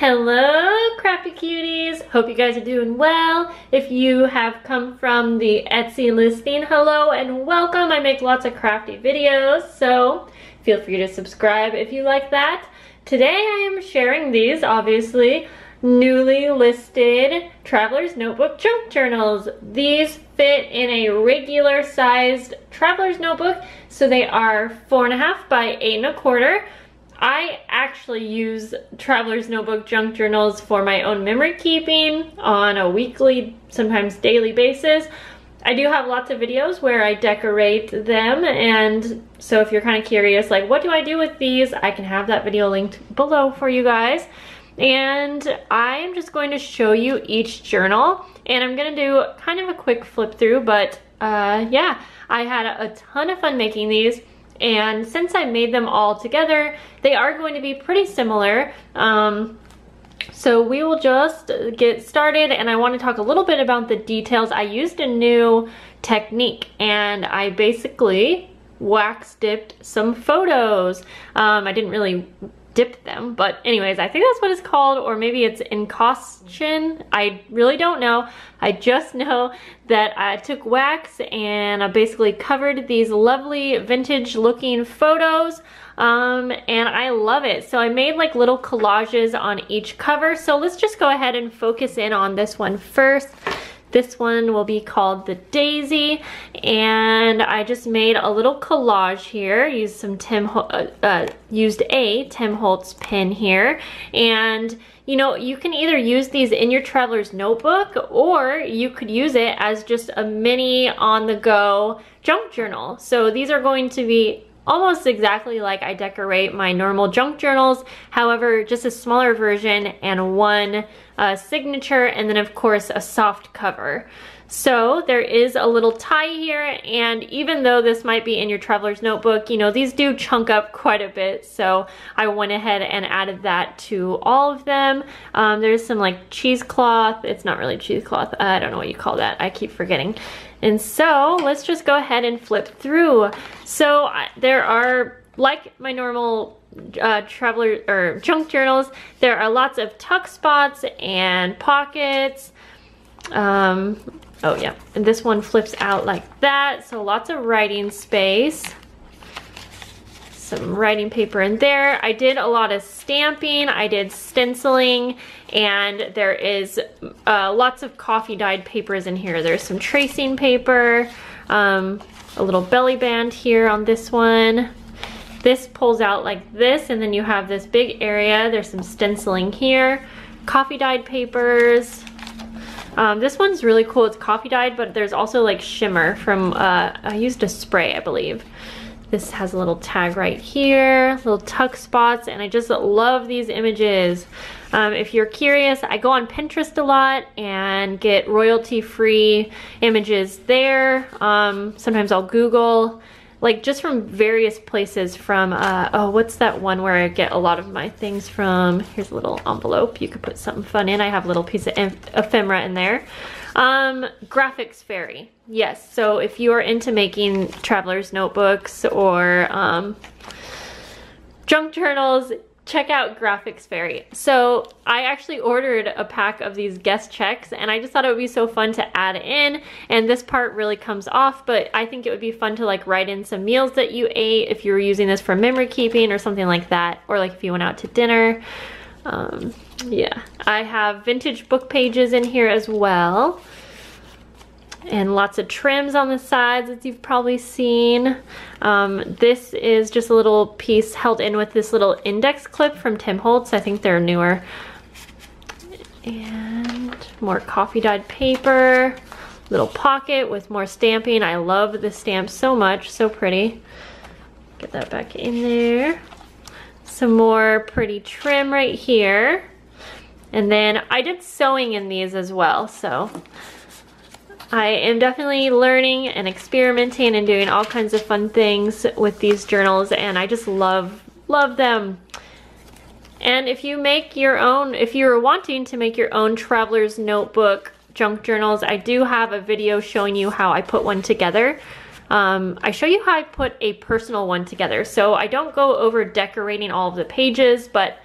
Hello, crafty cuties. Hope you guys are doing well. If you have come from the Etsy listing, hello and welcome. I make lots of crafty videos, so feel free to subscribe if you like that. Today I am sharing these, obviously, newly listed Traveler's Notebook junk journals. These fit in a regular sized Traveler's Notebook, so they are 4.5 by 8.25. I actually use Traveler's Notebook junk journals for my own memory keeping on a weekly, sometimes daily basis. I do have lots of videos where I decorate them, and so if you're kind of curious, like what do I do with these, I can have that video linked below for you guys. And I am just going to show you each journal, and I'm gonna do kind of a quick flip through, but yeah, I had a ton of fun making these. And since I made them all together, they are going to be pretty similar. So we will just get started, and I want to talk a little bit about the details. I used a new technique, and I basically wax dipped some photos. I didn't really dip them, but anyways, I think that's what it's called, or maybe it's encaustion. I really don't know. I just know that I took wax and I basically covered these lovely vintage looking photos, and I love it. So I made like little collages on each cover. So let's just go ahead and focus in on this one first. This one will be called the Daisy, and I just made a little collage here. Used a Tim Holtz pen here, and you know, you can either use these in your Traveler's Notebook, or you could use it as just a mini on-the-go junk journal. So these are going to be almost exactly like I decorate my normal junk journals, however, just a smaller version and one signature, and then of course a soft cover. So there is a little tie here, and even though this might be in your Traveler's Notebook, you know, these do chunk up quite a bit, so I went ahead and added that to all of them. There's some like cheesecloth. It's not really cheesecloth. I don't know what you call that. I keep forgetting. And so let's just go ahead and flip through. So there are, like my normal traveler or junk journals, there are lots of tuck spots and pockets. Oh yeah, and this one flips out like that, so lots of writing space. Some writing paper in there. I did a lot of stamping, I did stenciling, and there is lots of coffee dyed papers in here. There's some tracing paper, a little belly band here on this one. This pulls out like this, and then you have this big area. There's some stenciling here, coffee dyed papers. This one's really cool. It's coffee dyed, but there's also like shimmer from, I used a spray, I believe. This has a little tag right here, little tuck spots, and I just love these images. If you're curious, I go on Pinterest a lot and get royalty-free images there. Sometimes I'll Google, like just from various places from, oh, what's that one where I get a lot of my things from? Here's a little envelope. You could put something fun in. I have a little piece of ephemera in there. Graphics Fairy. Yes, so if you are into making Traveler's Notebooks or junk journals, check out Graphics Fairy. So I actually ordered a pack of these guest checks, and I just thought it would be so fun to add in, and this part really comes off, but I think it would be fun to like write in some meals that you ate if you were using this for memory keeping or something like that, or like if you went out to dinner. Yeah, I have vintage book pages in here as well, and lots of trims on the sides that you've probably seen. This is just a little piece held in with this little index clip from Tim Holtz. I think they're newer. And more coffee dyed paper, little pocket with more stamping. I love the stamp so much, so pretty. Get that back in there. Some more pretty trim right here. And then I did sewing in these as well, so I am definitely learning and experimenting and doing all kinds of fun things with these journals, and I just love them. And if you make your own, if you're wanting to make your own Traveler's Notebook junk journals, I do have a video showing you how I put one together. I show you how I put a personal one together. So I don't go over decorating all of the pages, but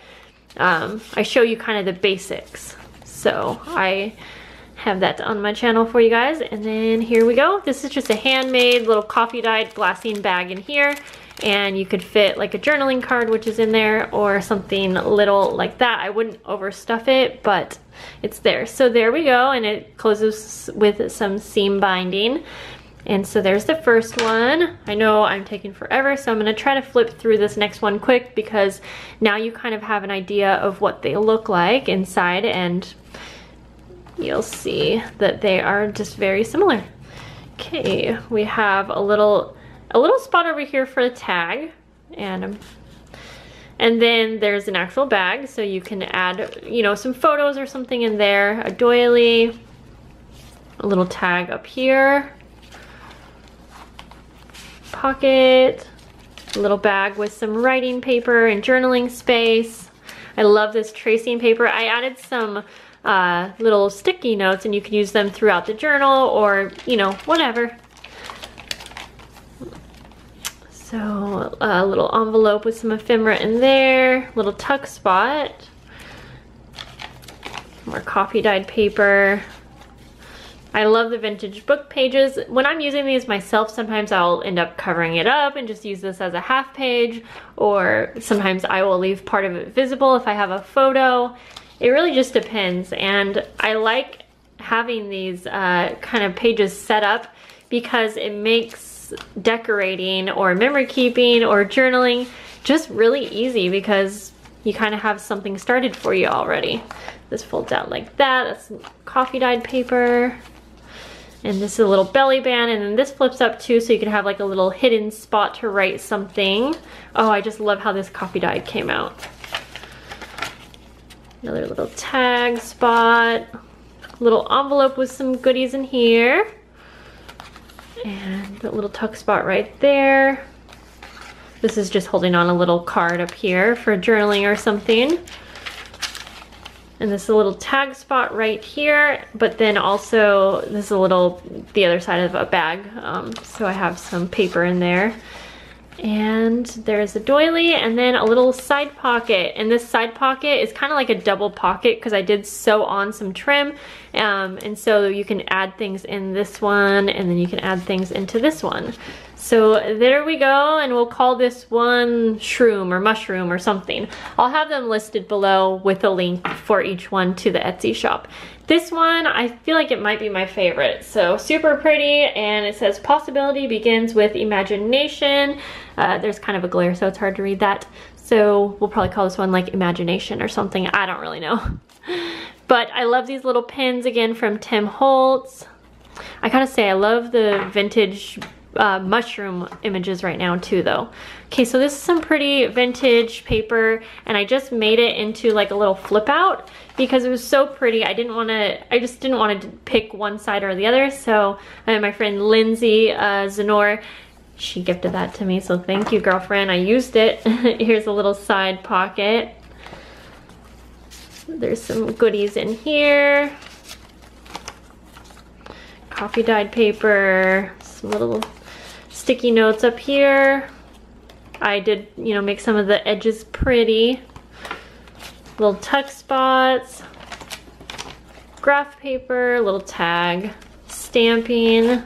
I show you kind of the basics. So I have that on my channel for you guys. And then here we go. This is just a handmade little coffee dyed glassine bag in here. And you could fit like a journaling card, which is in there, or something little like that. I wouldn't overstuff it, but it's there. So there we go, and it closes with some seam binding. And so there's the first one. I know I'm taking forever, so I'm gonna try to flip through this next one quick, because now you kind of have an idea of what they look like inside, and you'll see that they are just very similar. Okay, we have a little spot over here for a tag, and then there's an actual bag, so you can add, you know, some photos or something in there, a doily, a little tag up here, pocket, a little bag with some writing paper and journaling space. I love this tracing paper. I added some little sticky notes, and you can use them throughout the journal, or, you know, whatever. So a little envelope with some ephemera in there, little tuck spot, more coffee dyed paper. I love the vintage book pages. When I'm using these myself, sometimes I'll end up covering it up and just use this as a half page, or sometimes I will leave part of it visible if I have a photo. It really just depends, and I like having these kind of pages set up because it makes decorating or memory keeping or journaling just really easy, because you kind of have something started for you already. This folds out like that. That's coffee dyed paper. And this is a little belly band, and then this flips up too, so you can have like a little hidden spot to write something. Oh, I just love how this coffee dyed came out. Another little tag spot. Little envelope with some goodies in here. And a little tuck spot right there. This is just holding on a little card up here for journaling or something. And this is a little tag spot right here, but then also this is a little, the other side of a bag. So I have some paper in there. And there's a doily, and then a little side pocket. And this side pocket is kind of like a double pocket because I did sew on some trim. And so you can add things in this one, and then you can add things into this one. So there we go, and we'll call this one shroom or mushroom or something. I'll have them listed below with a link for each one to the Etsy shop. This one, I feel like it might be my favorite. So super pretty, and it says possibility begins with imagination. There's kind of a glare, so it's hard to read that. So we'll probably call this one like imagination or something. I don't really know. But I love these little pins again from Tim Holtz. I gotta say, I love the vintage mushroom images right now too though. Okay, so this is some pretty vintage paper, and I just made it into like a little flip out because it was so pretty. I just didn't want to pick one side or the other. So my friend Lindsay Zenor, she gifted that to me, so thank you, girlfriend. I used it. Here's a little side pocket. There's some goodies in here. Coffee dyed paper, some little sticky notes up here. I did, you know, make some of the edges pretty. Little tuck spots, graph paper, little tag, stamping.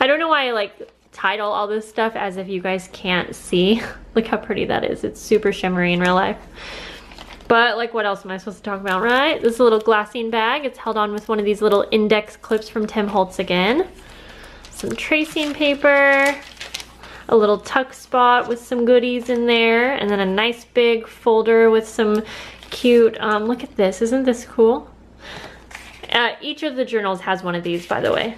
I don't know why I like title all this stuff as if you guys can't see. Look how pretty that is. It's super shimmery in real life. But like, what else am I supposed to talk about, right? This is a little glassine bag. It's held on with one of these little index clips from Tim Holtz again. Some tracing paper, a little tuck spot with some goodies in there, and then a nice big folder with some cute, look at this, isn't this cool? Each of the journals has one of these, by the way.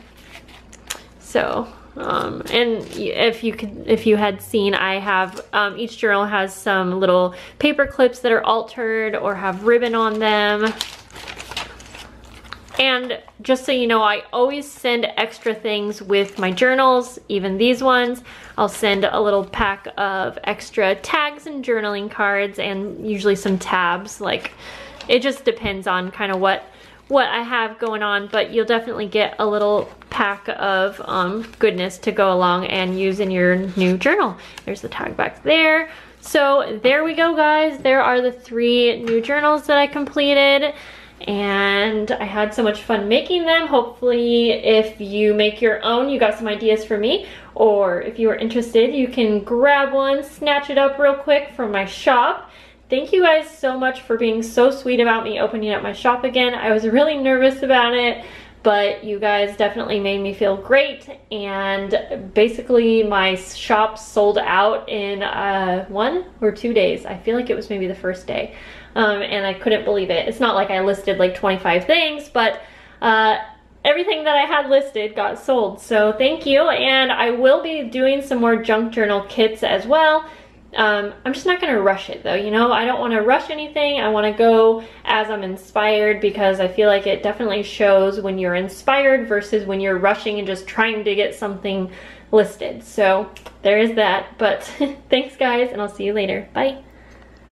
So, and if you had seen, I have, each journal has some little paper clips that are altered or have ribbon on them. And just so you know, I always send extra things with my journals, even these ones. I'll send a little pack of extra tags and journaling cards, and usually some tabs. Like, it just depends on kind of what I have going on, but you'll definitely get a little pack of goodness to go along and use in your new journal. There's the tag back there. So there we go, guys. There are the 3 new journals that I completed, and I had so much fun making them. Hopefully if you make your own, you got some ideas for me, or if you are interested, you can grab one, snatch it up real quick from my shop. Thank you guys so much for being so sweet about me opening up my shop again. I was really nervous about it, but you guys definitely made me feel great, and basically my shop sold out in 1 or 2 days. I feel like it was maybe the first day, and I couldn't believe it. It's not like I listed like 25 things, but everything that I had listed got sold, so thank you. And I will be doing some more junk journal kits as well. I'm just not gonna rush it though, you know? I don't wanna rush anything. I wanna go as I'm inspired, because I feel like it definitely shows when you're inspired versus when you're rushing and just trying to get something listed. So there is that, but thanks guys, and I'll see you later. Bye.